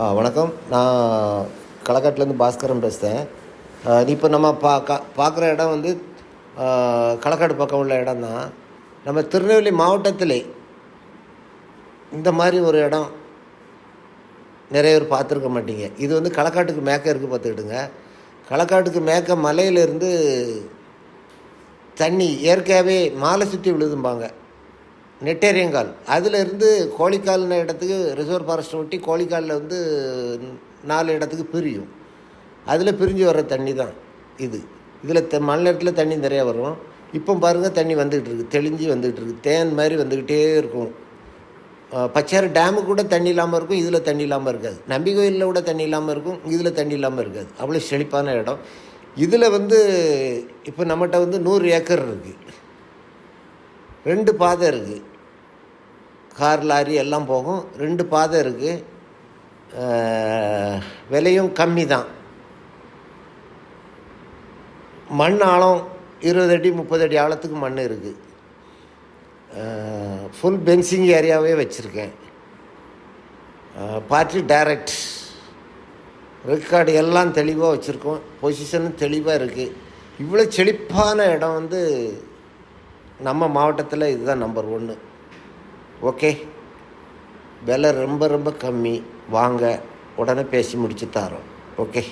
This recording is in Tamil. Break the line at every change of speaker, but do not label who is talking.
வணக்கம். நான் களக்காட்டிலேருந்து பாஸ்கரன் பேசுகிறேன். இப்போ நம்ம பார்க்குற இடம் வந்து களக்காடு பக்கம் உள்ள இடம் தான். நம்ம திருநெல்வேலி மாவட்டத்திலே இந்த மாதிரி ஒரு இடம் நிறைய பேர் பார்த்துருக்க மாட்டீங்க. இது வந்து களக்காட்டுக்கு மேற்க இருக்குது பார்த்துக்கிட்டுங்க. களக்காட்டுக்கு மேற்க மலையிலேருந்து தண்ணி இயற்கையாகவே மாலை சுற்றி விழுதும்பாங்க, நெட்டேரியங்கால். அதிலிருந்து கோழிக்கால்ன இடத்துக்கு ரிசர்வ் ஃபாரஸ்ட்டை ஒட்டி கோழிக்காலில் வந்து 4 இடத்துக்கு பிரியும். அதில் பிரிஞ்சு வர்ற தண்ணி தான் இது. இதில் மழை நேரத்தில் தண்ணி நிறையா வரும். இப்போ பாருங்கள், தண்ணி வந்துக்கிட்டு இருக்குது, தெளிஞ்சு வந்துக்கிட்டு இருக்குது, தேன் மாதிரி வந்துக்கிட்டே இருக்கும். பச்சையாறு டேமு கூட தண்ணி இல்லாமல் இருக்கும், இதில் தண்ணி இல்லாமல் இருக்காது. நம்பி கோயிலில் கூட தண்ணி இல்லாமல் இருக்கும், இதில் தண்ணி இல்லாமல் இருக்காது. அவ்வளோ செழிப்பான இடம். இதில் வந்து இப்போ நம்மகிட்ட வந்து 100 ஏக்கர் இருக்குது. 2 பாதை இருக்குது, கார் லாரி எல்லாம் போகும். 2 பாதை இருக்குது. விலையும் கம்மி தான். மண் ஆழம் 20 அடி 30 அடி ஆழத்துக்கு மண் இருக்குது. ஃபுல் பென்சிங் ஏரியாவே வச்சுருக்கேன். பார்ட்டி டைரக்ட் ரெக்கார்டு எல்லாம் தெளிவாக வச்சுருக்கோம். பொசிஷனும் தெளிவாக இருக்குது. இவ்வளோ செழிப்பான இடம் வந்து நம்ம மாவட்டத்தில் இதுதான் நம்பர் 1. ஓகே, விலை ரொம்ப ரொம்ப கம்மி. வாங்க, உடனே பேசி முடிச்சு தரோம். ஓகே.